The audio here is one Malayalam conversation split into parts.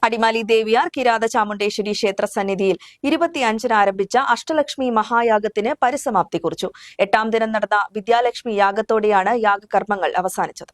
അടിമാലി ദേവിയാർ കിരാത ചാമുണ്ടേശ്വരി ക്ഷേത്ര സന്നിധിയിൽ 25-ന് ആരംഭിച്ച അഷ്ടലക്ഷ്മി മഹായാഗത്തിന് പരിസമാപ്തി കുറിച്ചു. 8ാം ദിനം നടന്ന വിദ്യാലക്ഷ്മി യാഗത്തോടെയാണ് യാഗകർമ്മങ്ങൾ അവസാനിച്ചത്.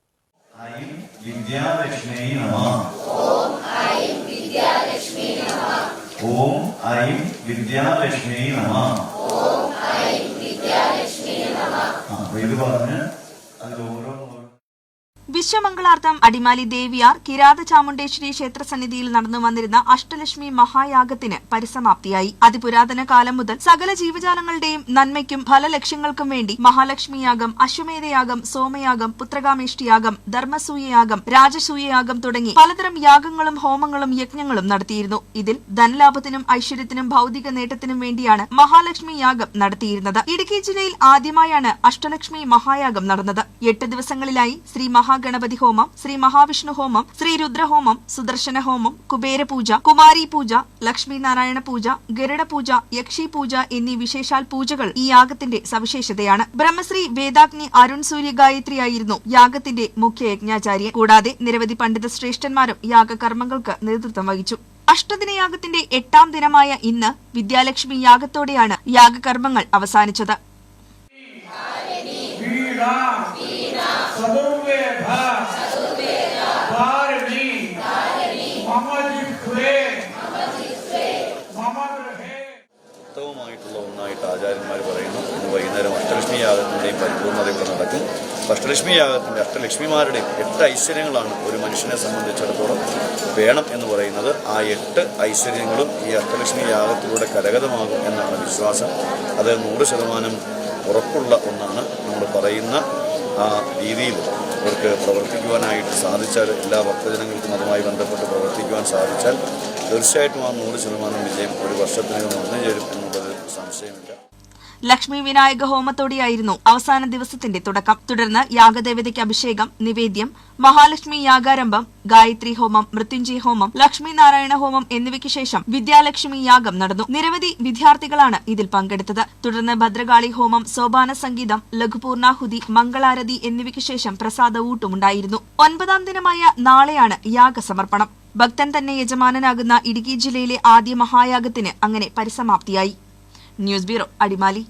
വിശ്വമംഗളാർത്ഥം അടിമാലി ദേവിയാർ കിരാത ചാമുണ്ടേശ്വരി ക്ഷേത്ര സന്നിധിയിൽ നടന്നു വന്നിരുന്ന അഷ്ടലക്ഷ്മി മഹായാഗത്തിന് പരിസമാപ്തിയായി. അതിപുരാതന കാലം മുതൽ സകല ജീവജാലങ്ങളുടെയും നന്മയ്ക്കും ഫലലക്ഷ്യങ്ങൾക്കും വേണ്ടി മഹാലക്ഷ്മിയാഗം, അശ്വമേധയാഗം, സോമയാഗം, പുത്രകാമേഷ്ടിയാഗം, ധർമ്മസൂയയാഗം, രാജസൂയയാഗം തുടങ്ങി പലതരം യാഗങ്ങളും ഹോമങ്ങളും യജ്ഞങ്ങളും നടത്തിയിരുന്നു. ഇതിൽ ധനലാഭത്തിനും ഐശ്വര്യത്തിനും ഭൗതിക നേട്ടത്തിനും വേണ്ടിയാണ് മഹാലക്ഷ്മി യാഗം നടത്തിയിരുന്നത്. ഇടുക്കി ജില്ലയിൽ ആദ്യമായാണ് അഷ്ടലക്ഷ്മി മഹായാഗം നടന്നത്. 8 ദിവസങ്ങളിലായി ശ്രീ ഗണപതി ഹോമം, ശ്രീ മഹാവിഷ്ണു ഹോമം, ശ്രീ രുദ്രഹോമം, സുദർശന ഹോമം, കുബേരപൂജ, കുമാരി പൂജ, ലക്ഷ്മി നാരായണ പൂജ, ഗരുഡ പൂജ, യക്ഷി പൂജ എന്നീ വിശേഷാൽ പൂജകൾ ഈ യാഗത്തിന്റെ സവിശേഷതയാണ്. ബ്രഹ്മശ്രീ വേദാഗ്നി അരുൺ സൂര്യ ഗായത്രിയായിരുന്നു യാഗത്തിന്റെ മുഖ്യ യജ്ഞാചാര്യൻ. കൂടാതെ നിരവധി പണ്ഡിത ശ്രേഷ്ഠന്മാരും യാഗകർമ്മങ്ങൾക്ക് നേതൃത്വം വഹിച്ചു. അഷ്ടദിനയാഗത്തിന്റെ 8ാം ദിനമായ ഇന്ന് വിദ്യാലക്ഷ്മി യാഗത്തോടെയാണ് യാഗകർമ്മങ്ങൾ അവസാനിച്ചത്. ഉത്തമമായിട്ടുള്ള ഒന്നായിട്ട് ആചാര്യന്മാർ പറയുന്നു. ഇന്ന് വൈകുന്നേരം അഷ്ടലക്ഷ്മി യാഗത്തിൻ്റെയും പരിപൂർണത ഇവിടെ നടക്കും. അഷ്ടലക്ഷ്മി യാഗത്തിൻ്റെ അഷ്ടലക്ഷ്മിമാരുടെയും 8 ഐശ്വര്യങ്ങളാണ് ഒരു മനുഷ്യനെ സംബന്ധിച്ചിടത്തോളം വേണം എന്ന് പറയുന്നത്. ആ 8 ഐശ്വര്യങ്ങളും ഈ അഷ്ടലക്ഷ്മി യാഗത്തിലൂടെ കരഗതമാകും എന്നാണ് വിശ്വാസം. അത് 100% ഉറപ്പുള്ള ഒന്നാണ്. നമ്മൾ പറയുന്ന ആ രീതിയിൽ അവർക്ക് പ്രവർത്തിക്കുവാനായിട്ട് സാധിച്ചാൽ, എല്ലാ ഭക്തജനങ്ങൾക്കും അതുമായി ബന്ധപ്പെട്ട് പ്രവർത്തിക്കുവാൻ സാധിച്ചാൽ തീർച്ചയായിട്ടും ആ 100% വിജയം ഒരു വർഷത്തിനകം വന്നു ചേരും എന്നുള്ളത് സംശയമില്ല. ലക്ഷ്മി വിനായക ഹോമത്തോടെയായിരുന്നു അവസാന ദിവസത്തിന്റെ തുടക്കം. തുടർന്ന് യാഗദേവതയ്ക്ക് അഭിഷേകം, നിവേദ്യം, മഹാലക്ഷ്മി യാഗാരംഭം, ഗായത്രി ഹോമം, മൃത്യുഞ്ജയ ഹോമം, ലക്ഷ്മി നാരായണ ഹോമം എന്നിവയ്ക്ക് ശേഷം വിദ്യാലക്ഷ്മി യാഗം നടന്നു. നിരവധി വിദ്യാർത്ഥികളാണ് ഇതിൽ പങ്കെടുത്തത്. തുടർന്ന് ഭദ്രകാളി ഹോമം, സോപാന സംഗീതം, ലഘുപൂർണാഹുതി, മംഗളാരതി എന്നിവയ്ക്ക് ശേഷം പ്രസാദ ഊട്ടുമുണ്ടായിരുന്നു. 9ാം ദിനമായ നാളെയാണ് യാഗസമർപ്പണം. ഭക്തൻ തന്നെ യജമാനനാകുന്ന ഇടുക്കി ജില്ലയിലെ ആദ്യ മഹായാഗത്തിന് അങ്ങനെ പരിസമാപ്തിയായി. News bureau, Adimali.